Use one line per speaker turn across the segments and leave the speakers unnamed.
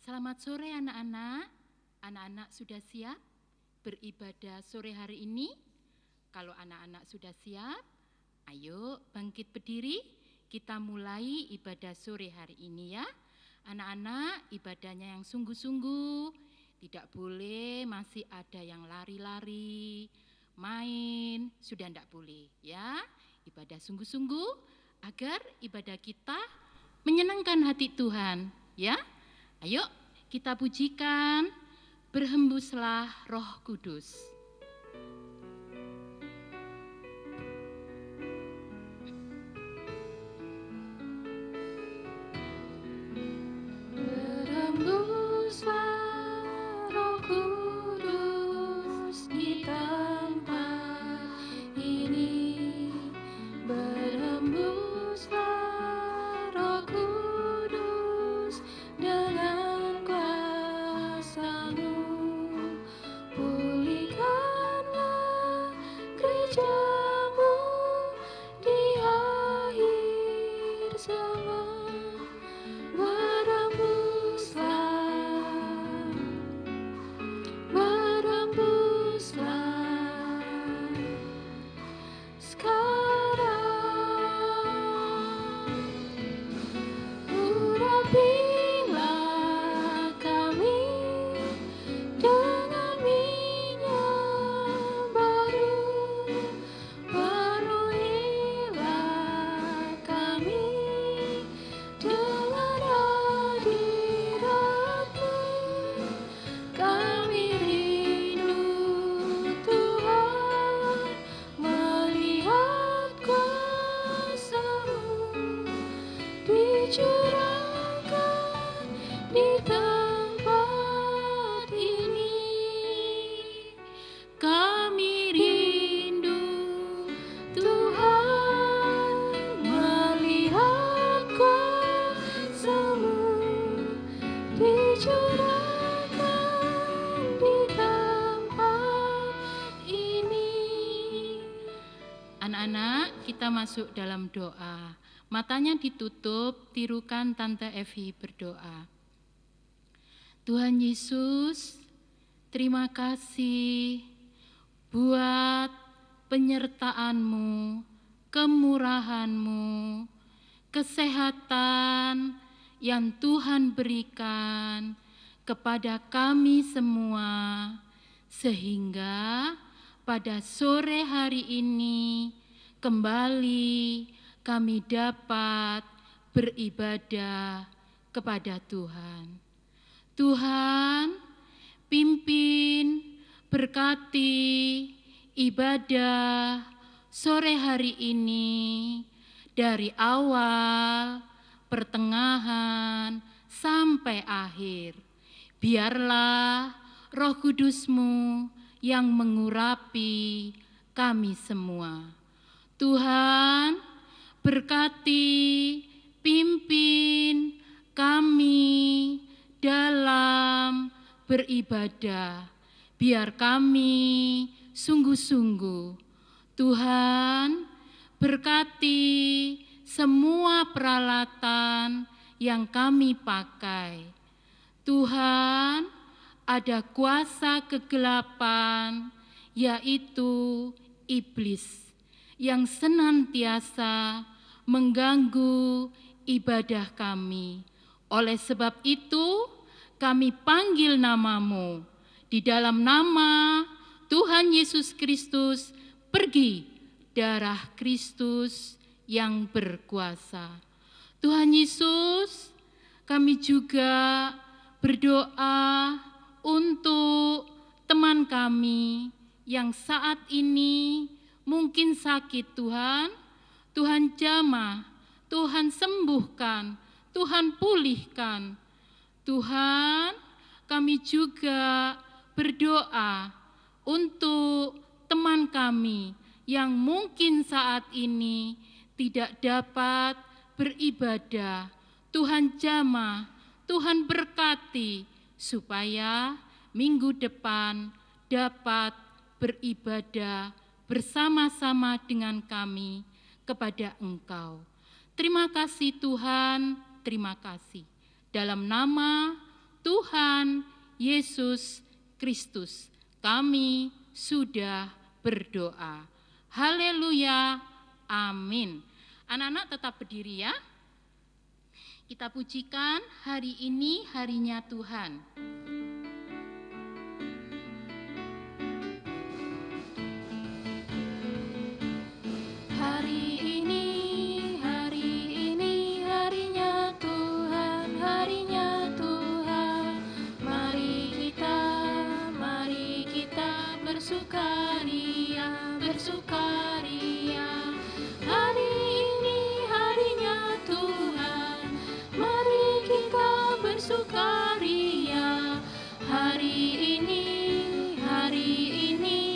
Selamat sore anak-anak. Anak-anak sudah siap beribadah sore hari ini? Kalau anak-anak sudah siap, ayo bangkit berdiri. Kita mulai ibadah sore hari ini ya. Anak-anak, ibadahnya yang sungguh-sungguh. Tidak boleh masih ada yang lari-lari, main, sudah tidak boleh ya. Ibadah sungguh-sungguh agar ibadah kita menyenangkan hati Tuhan ya. Ayo kita pujikan, berhembuslah Roh Kudus.
Berhembuslah Roh Kudus di tempat ini. Berhembuslah Roh Kudus dengan kuasa-Mu. Pulihkanlah gereja-Mu di akhir zaman. Berhembuslah sekarang. Urapilah kami dengan minyak baru. Penuhilah kami dengan hadirat-Mu. Kami rindu Tuhan melihat kuasa-Mu dicurahkan di tempat ini. Kami rindu Tuhan melihat kuasa-Mu dicurahkan di tempat ini.
Anak-anak, kita masuk dalam doa. Matanya ditutup, tirukan Tante Evi berdoa. Tuhan Yesus, terima kasih buat penyertaan-Mu, kemurahan-Mu, kesehatan yang Tuhan berikan kepada kami semua, sehingga pada sore hari ini kembali kami dapat beribadah kepada Tuhan. Tuhan, pimpin, berkati ibadah sore hari ini dari awal, pertengahan, sampai akhir. Biarlah Roh Kudus-Mu yang mengurapi kami semua. Tuhan, berkati, pimpin kami dalam beribadah. Biar kami sungguh-sungguh. Tuhan, berkati semua peralatan yang kami pakai. Tuhan, ada kuasa kegelapan, yaitu iblis, yang senantiasa mengganggu ibadah kami. Oleh sebab itu, kami panggil nama-Mu. Di dalam nama Tuhan Yesus Kristus, pergi darah Kristus yang berkuasa. Tuhan Yesus, kami juga berdoa untuk teman kami yang saat ini mungkin sakit Tuhan. Tuhan jamah, Tuhan sembuhkan, Tuhan pulihkan. Tuhan, kami juga berdoa untuk teman kami yang mungkin saat ini tidak dapat beribadah. Tuhan jamah, Tuhan berkati supaya minggu depan dapat beribadah bersama-sama dengan kami kepada Engkau. Terima kasih Tuhan, terima kasih. Dalam nama Tuhan Yesus Kristus, kami sudah berdoa. Haleluya, amin. Anak-anak tetap berdiri ya. Kita pujikan hari ini harinya Tuhan.
Hari ini harinya Tuhan, harinya Tuhan. Mari kita bersukaria, bersukaria. Hari ini harinya Tuhan, mari kita bersukaria. Hari ini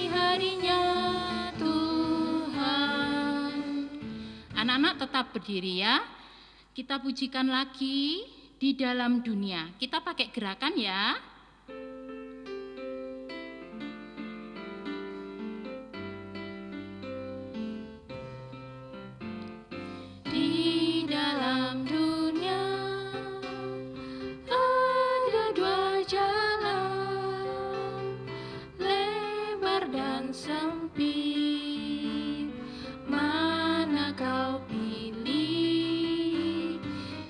harinya Tuhan.
Anak-anak tetap berdiri ya. Kita pujikan lagi di dalam dunia. Kita pakai gerakan ya.
Di dalam dunia ada dua jalan, lebar dan sempit. Mana kau pilih?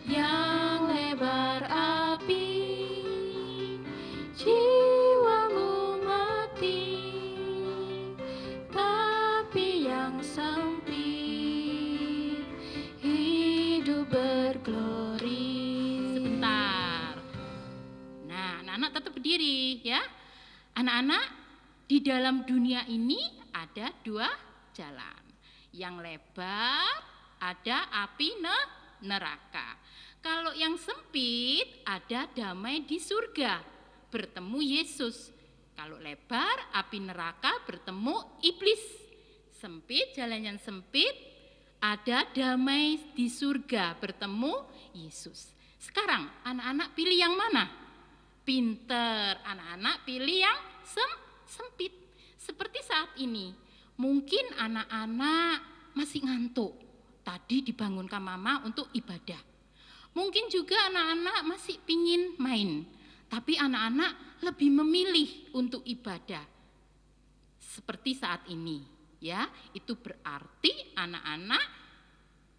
Yang lebar api, jiwamu mati. Tapi yang sempit, hidup berglori.
Sebentar. Nah, anak-anak tetap berdiri ya. Anak-anak, di dalam dunia ini ada dua jalan. Yang lebar ada api neraka. Kalau yang sempit ada damai di surga, bertemu Yesus. Kalau lebar api neraka bertemu iblis. Sempit, jalan yang sempit, ada damai di surga, bertemu Yesus. Sekarang anak-anak pilih yang mana? Pinter, anak-anak pilih yang sempit. Seperti saat ini, mungkin anak-anak masih ngantuk. Tadi dibangunkan mama untuk ibadah. Mungkin juga anak-anak masih pingin main. Tapi anak-anak lebih memilih untuk ibadah. Seperti saat ini. Ya, itu berarti anak-anak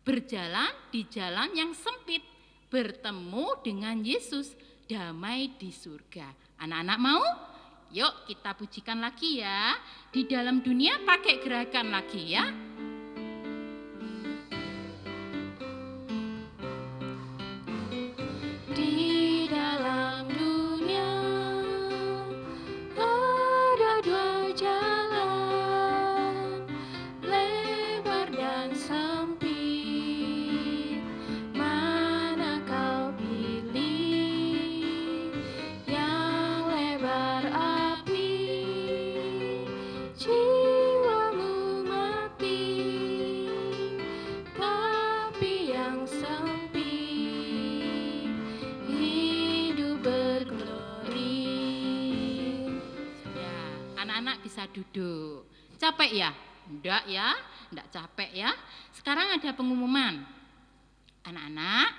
berjalan di jalan yang sempit, bertemu dengan Yesus, damai di surga. Anak-anak mau? Yuk kita pujikan lagi ya. Di dalam dunia pakai gerakan lagi ya.
Di dalam dunia ada dua jalan, lebar dan sempit. Mana kau pilih? Yang lebar api, jiwamu mati. Tapi yang sempit, hidup berglori.
Ya, anak-anak bisa duduk. Capek ya? Enggak ya, enggak capek ya. Sekarang ada pengumuman. Anak-anak,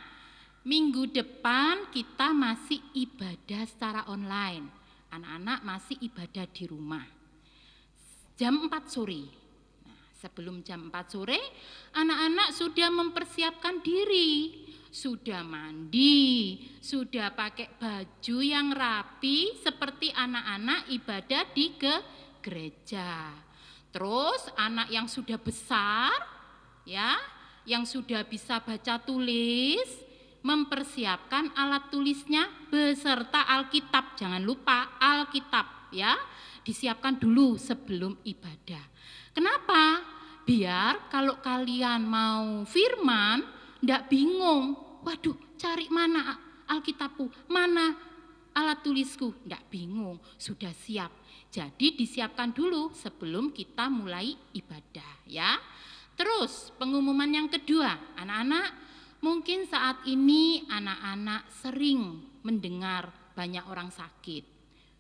minggu depan kita masih ibadah secara online. Anak-anak masih ibadah di rumah. Jam 4 sore. Nah, sebelum jam 4 sore, anak-anak sudah mempersiapkan diri. Sudah mandi, sudah pakai baju yang rapi seperti anak-anak ibadah di gereja. Terus anak yang sudah besar, ya, yang sudah bisa baca tulis, mempersiapkan alat tulisnya beserta Alkitab. Jangan lupa Alkitab ya, disiapkan dulu sebelum ibadah. Kenapa? Biar kalau kalian mau firman, ndak bingung. Waduh, cari mana Alkitabku, mana alat tulisku, ndak bingung, sudah siap. Jadi disiapkan dulu sebelum kita mulai ibadah ya. Terus pengumuman yang kedua, anak-anak, mungkin saat ini anak-anak sering mendengar banyak orang sakit,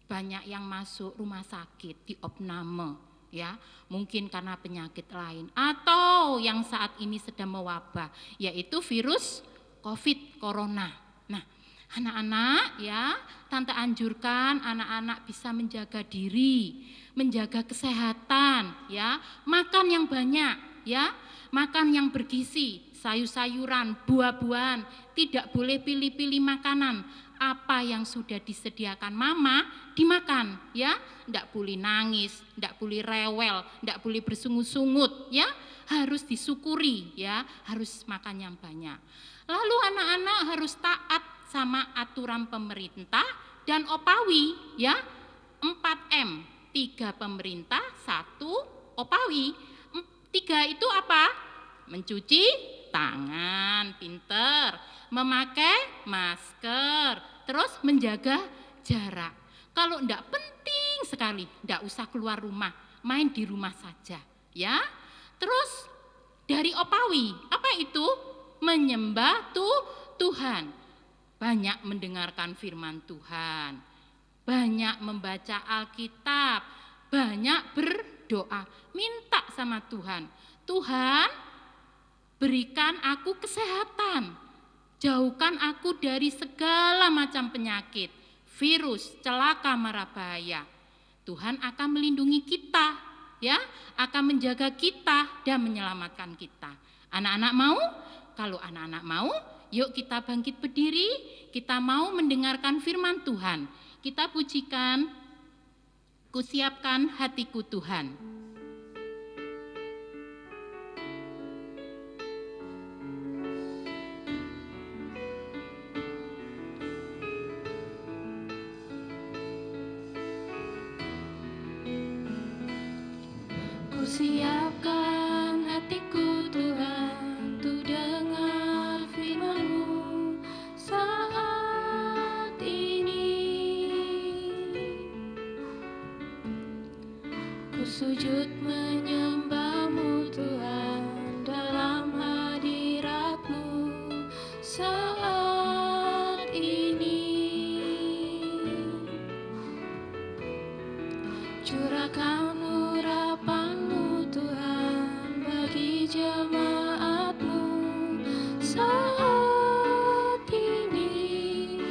banyak yang masuk rumah sakit di opname ya, mungkin karena penyakit lain atau yang saat ini sedang mewabah, yaitu virus COVID, corona. Nah, Anak-anak ya, Tante anjurkan anak-anak bisa menjaga diri, menjaga kesehatan ya, makan yang banyak ya, makan yang bergizi, sayur-sayuran, buah-buahan, tidak boleh pilih-pilih makanan. Apa yang sudah disediakan mama dimakan ya, tidak boleh nangis, tidak boleh rewel, tidak boleh bersungut-sungut ya, harus disyukuri ya, harus makan yang banyak. Lalu anak-anak harus taat sama aturan pemerintah dan Opawi ya, 4M, 3 pemerintah, 1 Opawi. 3 itu apa? Mencuci tangan, pinter, memakai masker, terus menjaga jarak. Kalau enggak penting sekali, enggak usah keluar rumah, main di rumah saja ya. Terus dari Opawi, apa itu? Menyembah Tuhan. Banyak mendengarkan firman Tuhan, banyak membaca Alkitab, banyak berdoa, minta sama Tuhan. Tuhan, berikan aku kesehatan, jauhkan aku dari segala macam penyakit, virus, celaka, mara bahaya. Tuhan akan melindungi kita, ya, akan menjaga kita dan menyelamatkan kita. Anak-anak mau? Kalau anak-anak mau, yuk kita bangkit berdiri, kita mau mendengarkan firman Tuhan. Kita pujikan, kusiapkan hatiku Tuhan.
Kusiapkan hatiku Tuhan, untuk dengar firman-Mu saat ini. Ku sujud menyembah-Mu Tuhan, dalam hadirat-Mu saat ini. Curahkan urapan-Mu Tuhan bagi jemaat-Mu saat ini.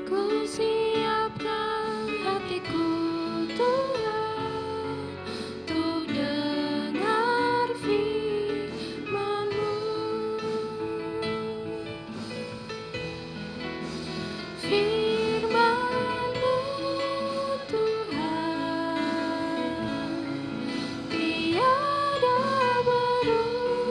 Ku siapkan hatiku Tuhan, untuk dengar firman-Mu. Firman-Mu Tuhan, tiada berubah.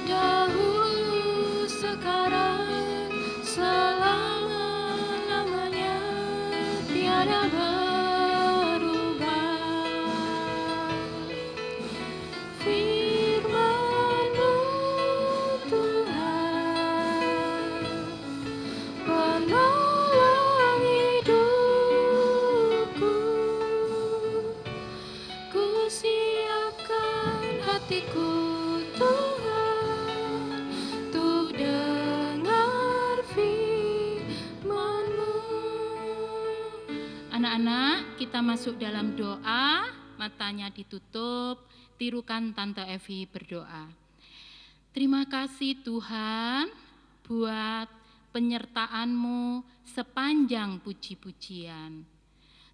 Dahulu, sekarang, selama-lamanya, tiada berubah. Firman-Mu Tuhan, penolong hidupku. Ku siapkan hatiku Tuhan, untuk dengar firman-Mu.
Anak-anak, kita masuk dalam doa, matanya ditutup, tirukan Tante Evi berdoa. Terima kasih Tuhan buat penyertaan-Mu sepanjang puji-pujian.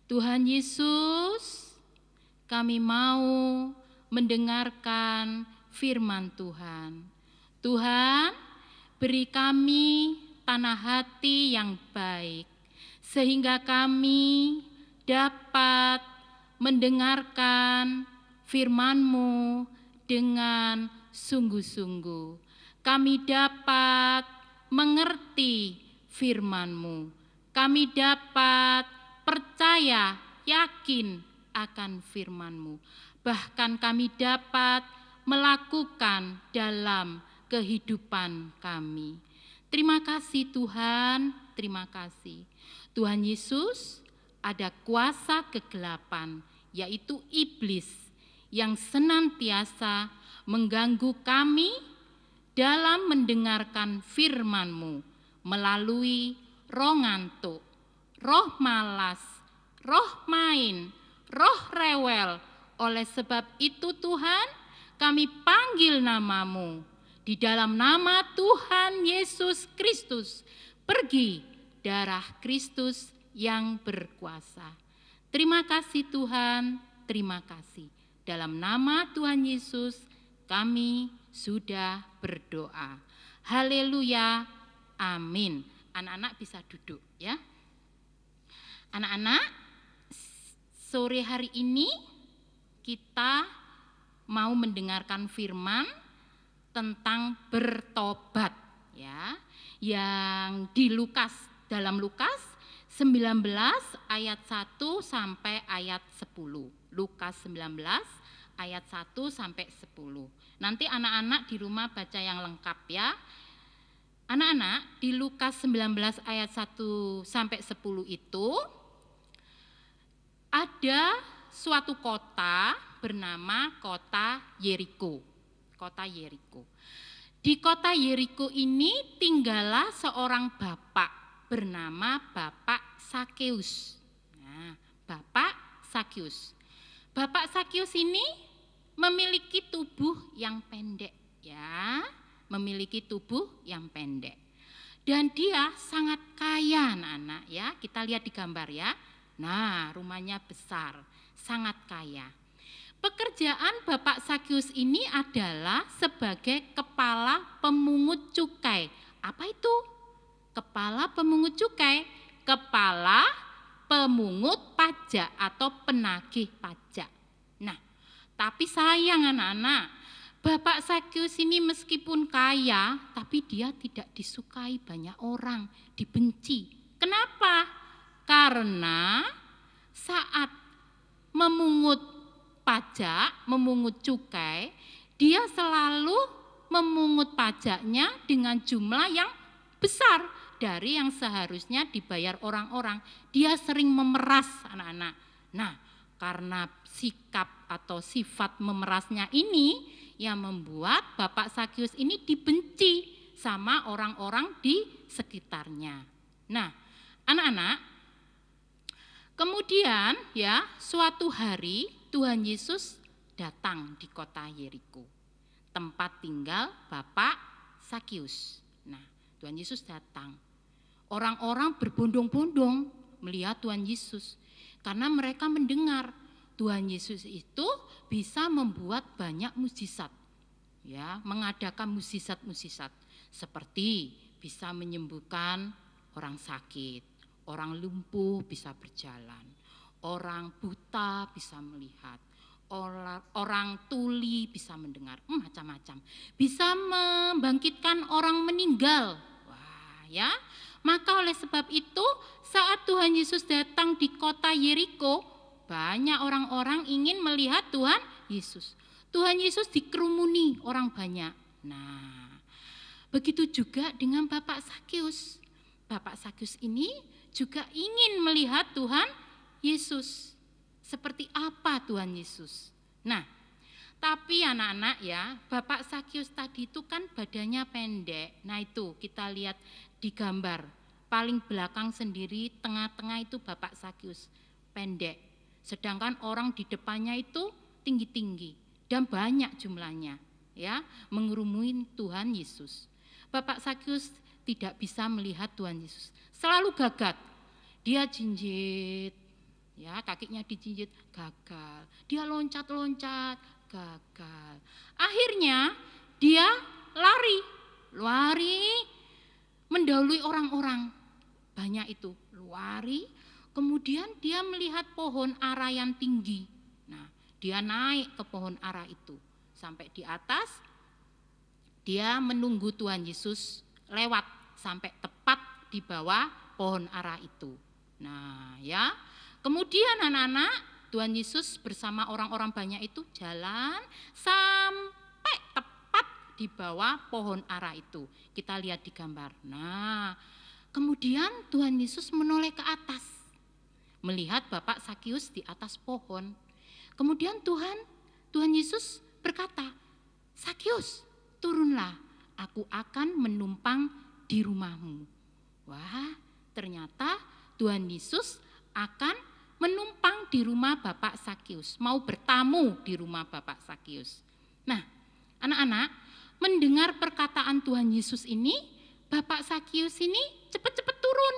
Tuhan Yesus, kami mau mendengarkan firman Tuhan. Tuhan, beri kami tanah hati yang baik, sehingga kami dapat mendengarkan firman-Mu dengan sungguh-sungguh. Kami dapat mengerti firman-Mu. Kami dapat percaya, yakin akan firman-Mu. Bahkan kami dapat melakukan dalam kehidupan kami. Terima kasih Tuhan, terima kasih. Tuhan Yesus, ada kuasa kegelapan, yaitu iblis, yang senantiasa mengganggu kami dalam mendengarkan firman-Mu melalui roh ngantuk, roh malas, roh main, roh rewel. Oleh sebab itu Tuhan, kami panggil namamu. Di dalam nama Tuhan Yesus Kristus, pergi darah Kristus yang berkuasa. Terima kasih Tuhan, terima kasih. Dalam nama Tuhan Yesus kami sudah berdoa. Haleluya, amin. Anak-anak bisa duduk ya. Anak-anak, sore hari ini kita mau mendengarkan firman tentang bertobat ya. Yang di dalam Lukas 19 ayat 1 sampai ayat 10. Lukas 19 ayat 1 sampai 10. Nanti anak-anak di rumah baca yang lengkap ya. Anak-anak, di Lukas 19 ayat 1 sampai 10 itu ada suatu kota bernama kota Yeriko. Kota Yeriko. Di kota Yeriko ini tinggallah seorang bapak bernama Bapak Sakeus. Nah, Bapak Sakeus. Bapak Sakeus ini memiliki tubuh yang pendek ya. Memiliki tubuh yang pendek. Dan dia sangat kaya anak-anak ya. Kita lihat di gambar ya. Nah, rumahnya besar, sangat kaya. Pekerjaan Bapak Sakeus ini adalah sebagai kepala pemungut cukai. Apa itu? Kepala pemungut cukai, kepala pemungut pajak atau penagih pajak. Nah, tapi sayang anak-anak, Bapak Sakeus ini meskipun kaya, tapi dia tidak disukai banyak orang, dibenci. Kenapa? Karena saat memungut pajak, memungut cukai, dia selalu memungut pajaknya dengan jumlah yang besar dari yang seharusnya dibayar orang-orang. Dia sering memeras anak-anak. Nah, karena sikap atau sifat memerasnya ini yang membuat Bapak Sakeus ini dibenci sama orang-orang di sekitarnya. Nah, anak-anak, kemudian ya suatu hari Tuhan Yesus datang di kota Yeriko, tempat tinggal Bapak Sakeus. Nah, Tuhan Yesus datang. Orang-orang berbondong-bondong melihat Tuhan Yesus karena mereka mendengar Tuhan Yesus itu bisa membuat banyak mukjizat. Ya, mengadakan mukjizat-mukjizat seperti bisa menyembuhkan orang sakit, orang lumpuh bisa berjalan, orang buta bisa melihat, orang tuli bisa mendengar, macam-macam. Bisa membangkitkan orang meninggal. Wah, ya. Maka oleh sebab itu, saat Tuhan Yesus datang di kota Yeriko, banyak orang-orang ingin melihat Tuhan Yesus. Tuhan Yesus dikerumuni orang banyak. Nah, begitu juga dengan Bapak Sakeus. Bapak Sakeus ini juga ingin melihat Tuhan Yesus. Seperti apa Tuhan Yesus? Nah, tapi anak-anak ya, Bapak Sakeus tadi itu kan badannya pendek. Nah itu kita lihat di gambar. Paling belakang sendiri, tengah-tengah itu Bapak Sakeus, pendek. Sedangkan orang di depannya itu tinggi-tinggi dan banyak jumlahnya, ya, mengerumuni Tuhan Yesus. Bapak Sakeus tidak bisa melihat Tuhan Yesus. Selalu gagal. Dia jinjit, ya, kakinya dijinjit, gagal. Dia loncat-loncat, gagal. Akhirnya dia lari mendahului orang-orang. Banyak itu, lari. Kemudian dia melihat pohon ara yang tinggi. Nah, dia naik ke pohon ara itu. Sampai di atas, dia menunggu Tuhan Yesus lewat sampai tepat di bawah pohon ara itu. Nah, ya. Kemudian anak-anak, Tuhan Yesus bersama orang-orang banyak itu jalan sampai tepat di bawah pohon ara itu. Kita lihat di gambar. Nah, kemudian Tuhan Yesus menoleh ke atas. Melihat Bapak Sakeus di atas pohon. Kemudian Tuhan Yesus berkata, "Sakeus, turunlah, aku akan menumpang di rumahmu." Wah, ternyata Tuhan Yesus akan menumpang di rumah Bapak Sakeus, mau bertamu di rumah Bapak Sakeus. Nah, anak-anak, mendengar perkataan Tuhan Yesus ini, Bapak Sakius ini cepat-cepat turun.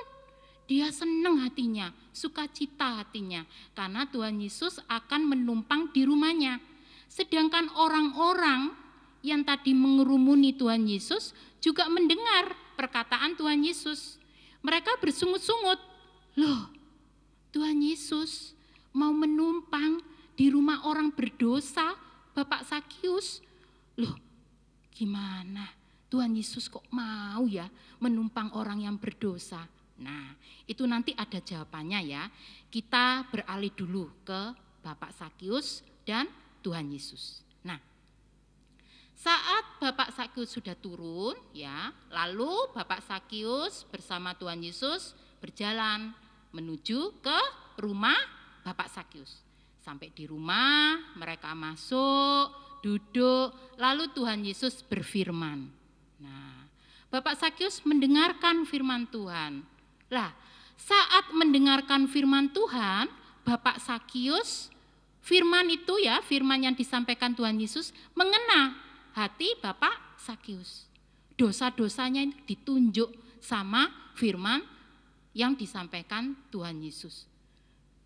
Dia senang hatinya, sukacita hatinya, karena Tuhan Yesus akan menumpang di rumahnya. Sedangkan orang-orang yang tadi mengerumuni Tuhan Yesus juga mendengar perkataan Tuhan Yesus. Mereka bersungut-sungut, loh, Tuhan Yesus mau menumpang di rumah orang berdosa, Bapak Sakius. Loh, gimana? Tuhan Yesus kok mau ya menumpang orang yang berdosa? Nah, itu nanti ada jawabannya ya. Kita beralih dulu ke Bapak Sakius dan Tuhan Yesus. Nah, saat Bapak Sakius sudah turun ya, lalu Bapak Sakius bersama Tuhan Yesus berjalan menuju ke rumah Bapak Sakius. Sampai di rumah mereka masuk, duduk, lalu Tuhan Yesus berfirman. Nah, Bapak Sakius mendengarkan firman Tuhan. Lah, saat mendengarkan firman Tuhan, Bapak Sakius, firman itu ya, firman yang disampaikan Tuhan Yesus mengena hati Bapak Sakius. Dosa-dosanya ditunjuk sama firman yang disampaikan Tuhan Yesus,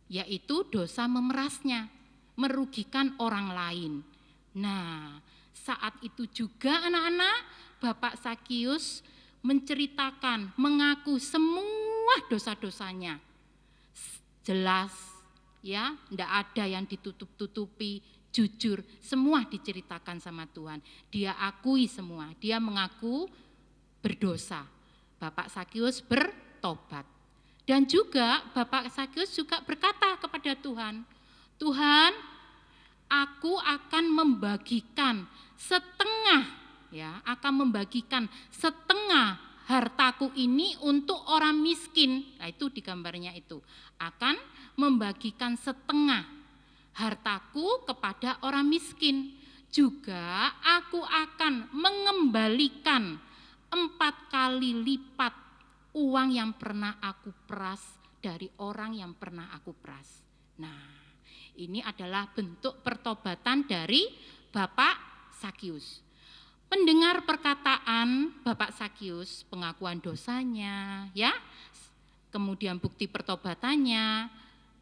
yaitu dosa memerasnya, merugikan orang lain. Nah, saat itu juga anak-anak, Bapak Sakius menceritakan, mengaku semua dosa-dosanya. Jelas ya, enggak ada yang ditutup-tutupi, jujur, semua diceritakan sama Tuhan. Dia akui semua, dia mengaku berdosa. Bapak Sakius bertobat. Dan juga Bapak Sakius juga berkata kepada Tuhan, Tuhan, aku akan membagikan setengah ya, akan membagikan setengah hartaku ini untuk orang miskin. Nah, itu di gambarnya itu. Akan membagikan setengah hartaku kepada orang miskin. Juga aku akan mengembalikan 4 kali lipat uang yang pernah aku peras dari orang yang pernah aku peras. Nah, ini adalah bentuk pertobatan dari Bapak Sakius. Mendengar perkataan Bapak Sakius, pengakuan dosanya, ya, kemudian bukti pertobatannya.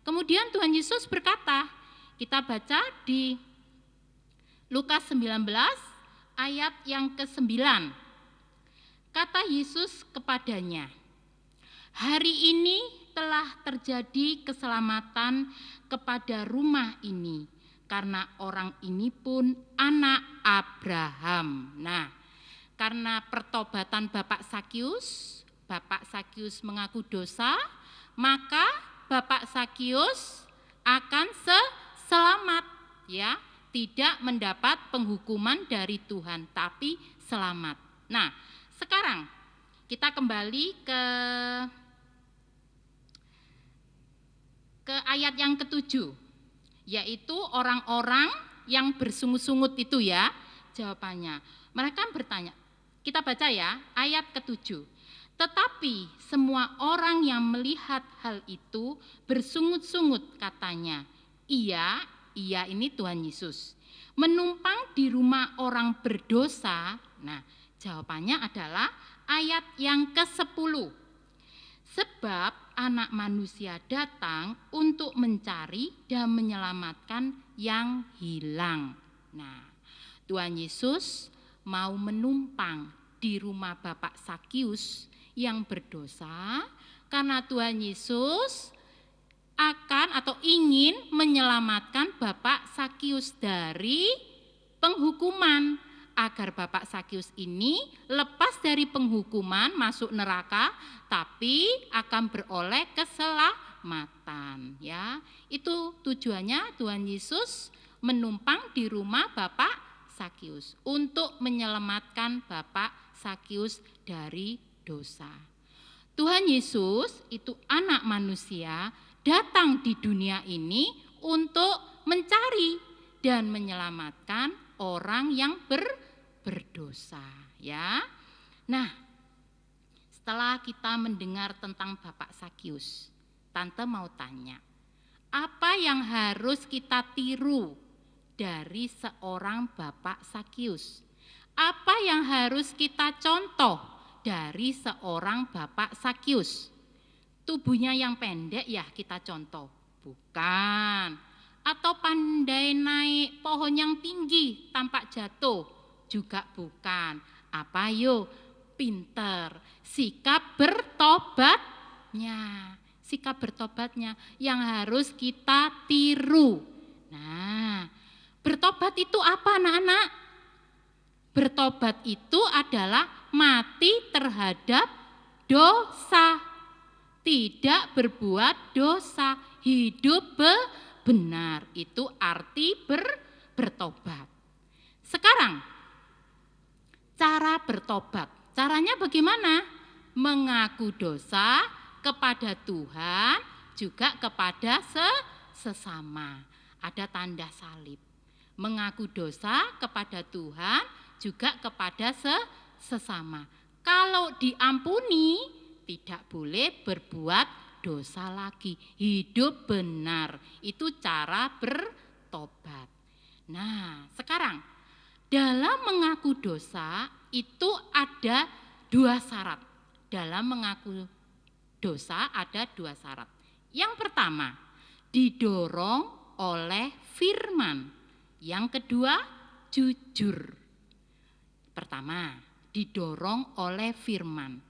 Kemudian Tuhan Yesus berkata, kita baca di Lukas 19 ayat yang ke-9. Kata Yesus kepadanya, hari ini telah terjadi keselamatan kepada rumah ini, karena orang ini pun anak Abraham. Nah, karena pertobatan Bapak Sakius mengaku dosa, maka Bapak Sakius akan selamat ya, tidak mendapat penghukuman dari Tuhan, tapi selamat. Nah, sekarang kita kembali ke ayat yang ke-7, yaitu orang-orang yang bersungut-sungut itu ya, jawabannya. Mereka bertanya, kita baca ya, ayat ke-7. Tetapi semua orang yang melihat hal itu bersungut-sungut katanya, iya ini Tuhan Yesus, menumpang di rumah orang berdosa. Nah, jawabannya adalah ayat yang ke-10. Sebab anak manusia datang untuk mencari dan menyelamatkan yang hilang. Nah, Tuhan Yesus mau menumpang di rumah Bapak Sakius yang berdosa, karena Tuhan Yesus akan atau ingin menyelamatkan Bapak Sakius dari penghukuman, agar Bapak Sakius ini lepas dari penghukuman masuk neraka, tapi akan beroleh keselamatan ya. Itu tujuannya Tuhan Yesus menumpang di rumah Bapak Sakius untuk menyelamatkan Bapak Sakius dari dosa. Tuhan Yesus itu anak manusia datang di dunia ini untuk mencari dan menyelamatkan orang yang berdosa ya. Nah, setelah kita mendengar tentang Bapak Sakius, Tante mau tanya, apa yang harus kita tiru dari seorang Bapak Sakius. Apa yang harus kita contoh dari seorang Bapak Sakius? Tubuhnya yang pendek ya kita contoh? Bukan. Atau pandai naik pohon yang tinggi tampak jatuh? Juga bukan. Apa yuk? Pinter. Sikap bertobatnya. Sikap bertobatnya yang harus kita tiru. Nah, bertobat itu apa anak-anak? Bertobat itu adalah mati terhadap dosa. Tidak berbuat dosa, hidup benar. Itu arti bertobat. Sekarang, cara bertobat. Caranya bagaimana? Mengaku dosa kepada Tuhan, juga kepada sesama. Ada tanda salib. Mengaku dosa kepada Tuhan, juga kepada sesama. Kalau diampuni, tidak boleh berbuat dosa lagi. Hidup benar. Itu cara bertobat. Nah, sekarang dalam mengaku dosa itu ada 2 syarat. Dalam mengaku dosa ada 2 syarat. Yang pertama, didorong oleh firman. Yang kedua, jujur. Pertama, didorong oleh firman.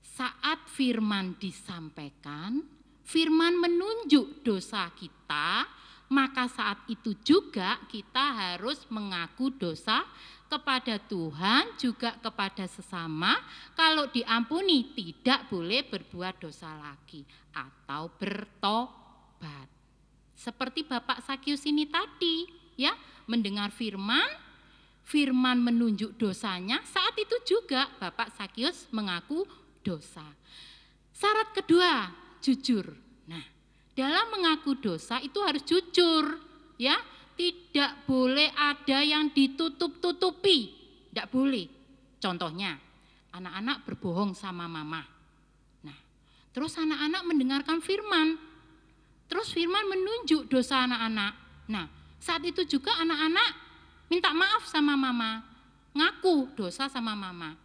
Saat firman disampaikan, firman menunjuk dosa kita, maka saat itu juga kita harus mengaku dosa kepada Tuhan, juga kepada sesama. Kalau diampuni, tidak boleh berbuat dosa lagi atau bertobat. Seperti Bapak Sakius ini tadi, ya, mendengar firman, firman menunjuk dosanya, saat itu juga Bapak Sakius mengaku dosa. Syarat kedua, jujur. Nah, dalam mengaku dosa itu harus jujur, ya. Tidak boleh ada yang ditutup-tutupi, tidak boleh. Contohnya, anak-anak berbohong sama mama. Nah, terus anak-anak mendengarkan firman, terus firman menunjuk dosa anak-anak. Nah, saat itu juga anak-anak minta maaf sama mama, ngaku dosa sama mama.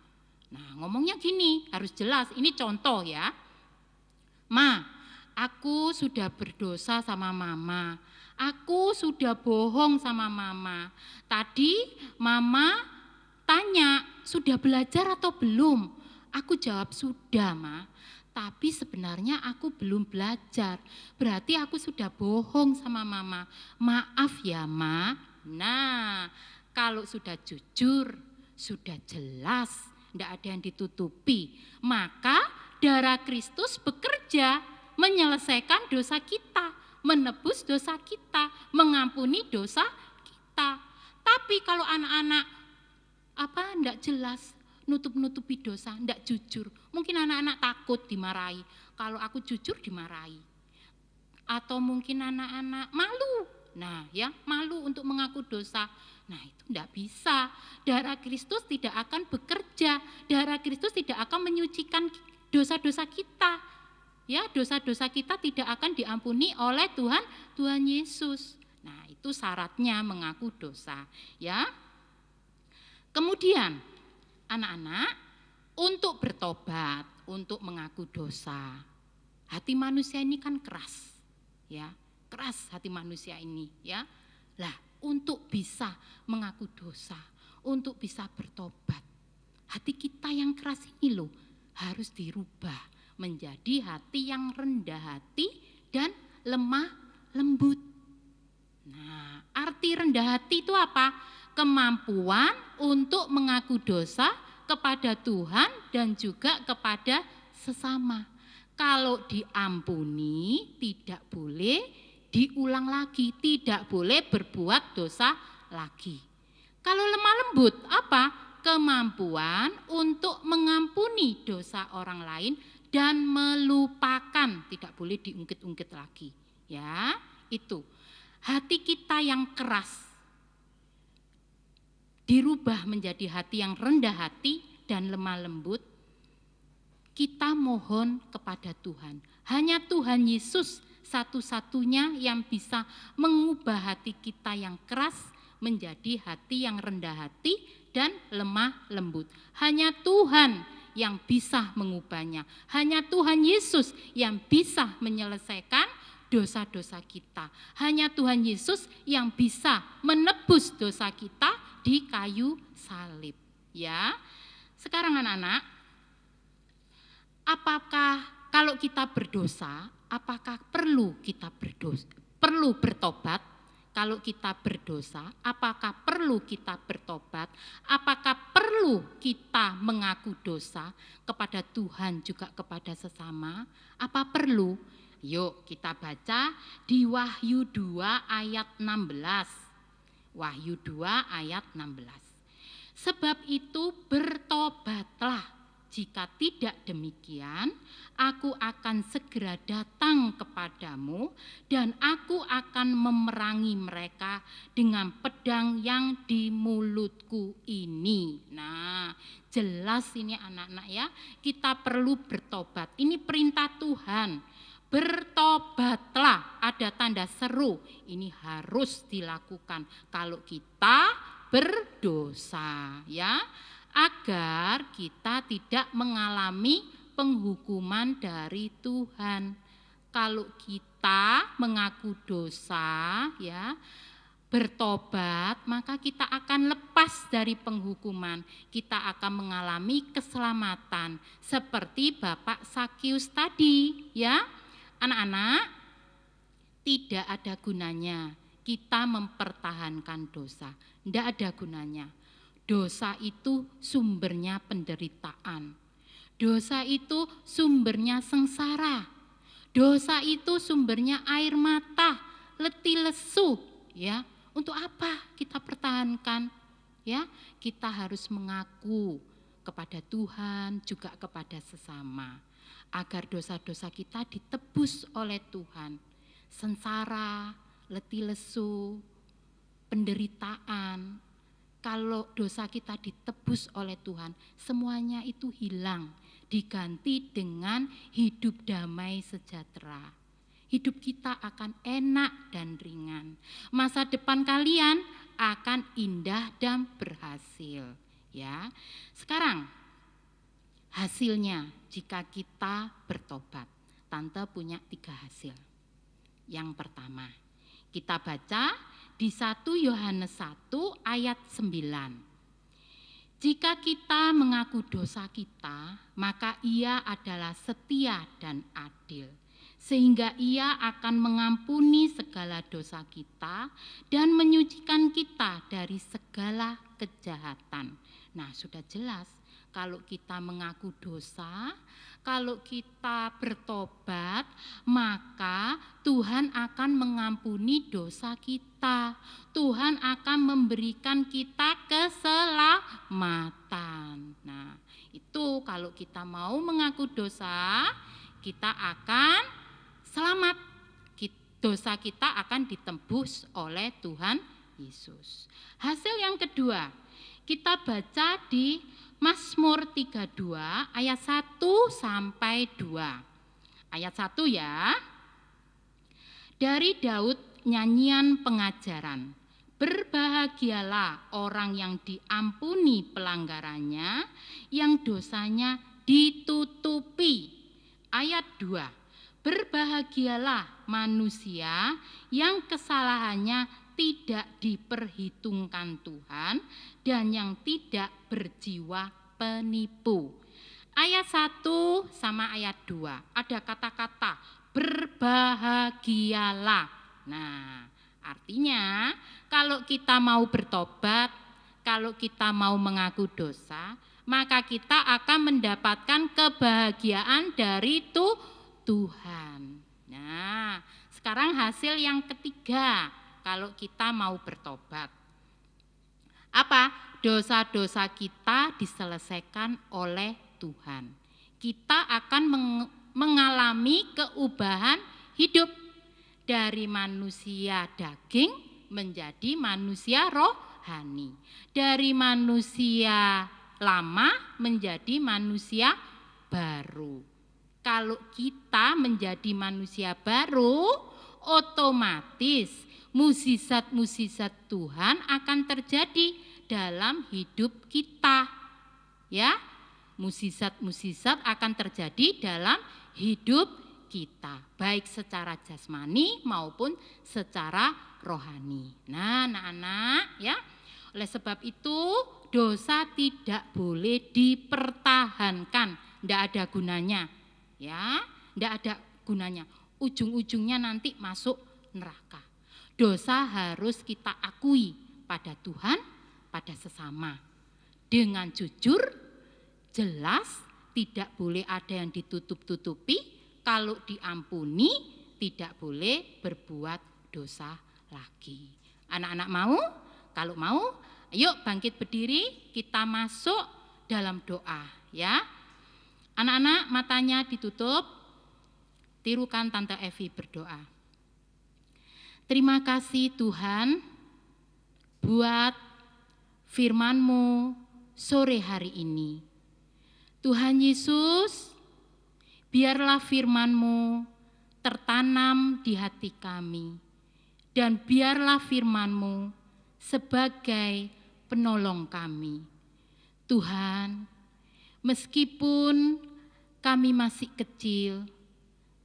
Nah, ngomongnya gini, harus jelas, ini contoh ya. Ma, aku sudah berdosa sama mama, aku sudah bohong sama mama. Tadi mama tanya, sudah belajar atau belum? Aku jawab sudah, Ma. Tapi sebenarnya aku belum belajar. Berarti aku sudah bohong sama mama. Maaf ya, Ma. Nah, kalau sudah jujur, sudah jelas, tidak ada yang ditutupi, maka darah Kristus bekerja menyelesaikan dosa kita, menebus dosa kita, mengampuni dosa kita. Tapi kalau anak-anak tidak jelas, nutup-nutupi dosa, tidak jujur, mungkin anak-anak takut dimarahi. Kalau aku jujur dimarahi. Atau mungkin anak-anak malu. Nah, ya, malu untuk mengaku dosa. Nah, itu tidak bisa. Darah Kristus tidak akan bekerja. Darah Kristus tidak akan menyucikan dosa-dosa kita. Ya, dosa-dosa kita tidak akan diampuni oleh Tuhan Yesus. Nah, itu syaratnya mengaku dosa, ya. Kemudian, anak-anak, untuk bertobat, untuk mengaku dosa. Hati manusia ini kan keras, ya. Keras hati manusia ini, ya. Lah, untuk bisa mengaku dosa, untuk bisa bertobat, hati kita yang keras ini loh harus dirubah menjadi hati yang rendah hati dan lemah lembut. Nah, arti rendah hati itu apa? Kemampuan untuk mengaku dosa kepada Tuhan dan juga kepada sesama. Kalau diampuni, tidak boleh diulang lagi, tidak boleh berbuat dosa lagi. Kalau lemah lembut, apa? Kemampuan untuk mengampuni dosa orang lain dan melupakan, tidak boleh diungkit-ungkit lagi. Ya, itu. Hati kita yang keras dirubah menjadi hati yang rendah hati dan lemah lembut. Kita mohon kepada Tuhan. Hanya Tuhan Yesus satu-satunya yang bisa mengubah hati kita yang keras menjadi hati yang rendah hati dan lemah lembut. Hanya Tuhan yang bisa mengubahnya. Hanya Tuhan Yesus yang bisa menyelesaikan dosa-dosa kita. Hanya Tuhan Yesus yang bisa menebus dosa kita di kayu salib. Ya, sekarang anak-anak, apakah kalau kita berdosa, apakah perlu kita berdosa? Perlu bertobat? Kalau kita berdosa, apakah perlu kita bertobat? Apakah perlu kita mengaku dosa kepada Tuhan juga kepada sesama? Apa perlu? Yuk kita baca di Wahyu 2 ayat 16. Wahyu 2 ayat 16. Sebab itu bertobatlah. Jika tidak demikian, aku akan segera datang kepadamu dan aku akan memerangi mereka dengan pedang yang di mulutku ini. Nah, jelas ini anak-anak ya, kita perlu bertobat. Ini perintah Tuhan. Bertobatlah, ada tanda seru. Ini harus dilakukan kalau kita berdosa ya. Agar kita tidak mengalami penghukuman dari Tuhan. Kalau kita mengaku dosa ya, bertobat, maka kita akan lepas dari penghukuman. Kita akan mengalami keselamatan seperti Bapak Sakius tadi ya. Anak-anak, tidak ada gunanya kita mempertahankan dosa. Tidak ada gunanya. Dosa itu sumbernya penderitaan. Dosa itu sumbernya sengsara. Dosa itu sumbernya air mata, letih lesu, ya. Untuk apa kita pertahankan? Ya, kita harus mengaku kepada Tuhan juga kepada sesama agar dosa-dosa kita ditebus oleh Tuhan. Sengsara, letih lesu, penderitaan. Kalau dosa kita ditebus oleh Tuhan, semuanya itu hilang, diganti dengan hidup damai sejahtera. Hidup kita akan enak dan ringan. Masa depan kalian akan indah dan berhasil. Ya, sekarang hasilnya jika kita bertobat, Tante punya 3 hasil. Yang pertama, kita baca di 1 Yohanes 1 ayat 9. Jika kita mengaku dosa kita, maka Ia adalah setia dan adil, sehingga Ia akan mengampuni segala dosa kita dan menyucikan kita dari segala kejahatan. Nah, sudah jelas kalau kita mengaku dosa, kalau kita bertobat, maka Tuhan akan mengampuni dosa kita. Tuhan akan memberikan kita keselamatan. Nah, itu kalau kita mau mengaku dosa, kita akan selamat. Dosa kita akan ditebus oleh Tuhan Yesus. Hasil yang kedua, kita baca di Mazmur 32 ayat 1 sampai 2. Ayat 1 ya. Dari Daud nyanyian pengajaran. Berbahagialah orang yang diampuni pelanggarannya, yang dosanya ditutupi. Ayat 2. Berbahagialah manusia yang kesalahannya tidak diperhitungkan Tuhan dan yang tidak berjiwa penipu. Ayat 1 sama ayat 2 ada kata-kata berbahagialah. Nah, artinya kalau kita mau bertobat, kalau kita mau mengaku dosa, maka kita akan mendapatkan kebahagiaan dari Tuhan. Nah, sekarang hasil yang ketiga. Kalau kita mau bertobat, apa? Dosa-dosa kita diselesaikan oleh Tuhan. Kita akan mengalami keubahan hidup dari manusia daging menjadi manusia rohani, dari manusia lama menjadi manusia baru. Kalau kita menjadi manusia baru, otomatis mukjizat-mukjizat Tuhan akan terjadi dalam hidup kita. Ya, mukjizat-mukjizat akan terjadi dalam hidup kita, baik secara jasmani maupun secara rohani. Nah, anak-anak, ya. Oleh sebab itu, dosa tidak boleh dipertahankan, tidak ada gunanya. Ya, tidak ada gunanya. Ujung-ujungnya nanti masuk neraka. Dosa harus kita akui pada Tuhan, pada sesama. Dengan jujur, jelas, tidak boleh ada yang ditutup-tutupi. Kalau diampuni, tidak boleh berbuat dosa lagi. Anak-anak mau? Kalau mau, ayo bangkit berdiri, kita masuk dalam doa, ya. Anak-anak matanya ditutup, tirukan Tante Evi berdoa. Terima kasih Tuhan buat firman-Mu sore hari ini. Tuhan Yesus, biarlah firman-Mu tertanam di hati kami, dan biarlah firman-Mu sebagai penolong kami. Tuhan, meskipun kami masih kecil,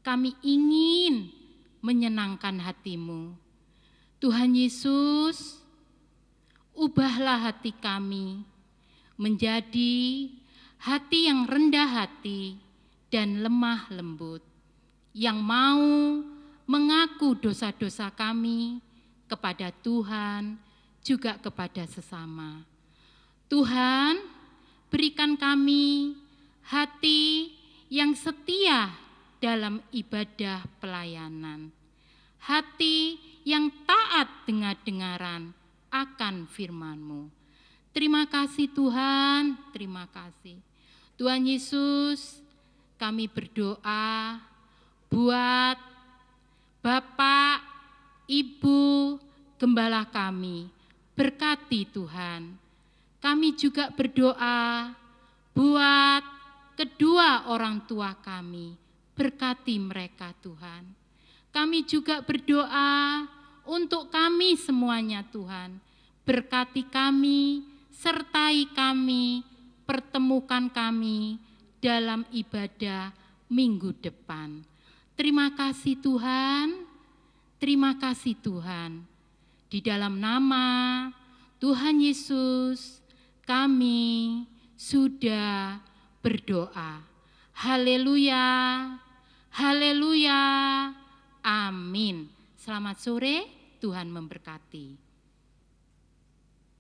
kami ingin menyenangkan hati-Mu. Tuhan Yesus, ubahlah hati kami menjadi hati yang rendah hati dan lemah lembut, yang mau mengaku dosa-dosa kami kepada Tuhan, juga kepada sesama. Tuhan, berikan kami hati yang setia dalam ibadah pelayanan, hati yang taat dengar-dengaran akan firman-Mu. Terima kasih Tuhan, terima kasih. Tuhan Yesus, kami berdoa buat Bapak, Ibu, Gembala kami, berkati Tuhan. Kami juga berdoa buat kedua orang tua kami, berkati mereka Tuhan. Kami juga berdoa untuk kami semuanya Tuhan, berkati kami, sertai kami, pertemukan kami dalam ibadah minggu depan. Terima kasih Tuhan, terima kasih Tuhan. Di dalam nama Tuhan Yesus kami sudah berdoa. Haleluya, haleluya, amin. Selamat sore, Tuhan memberkati.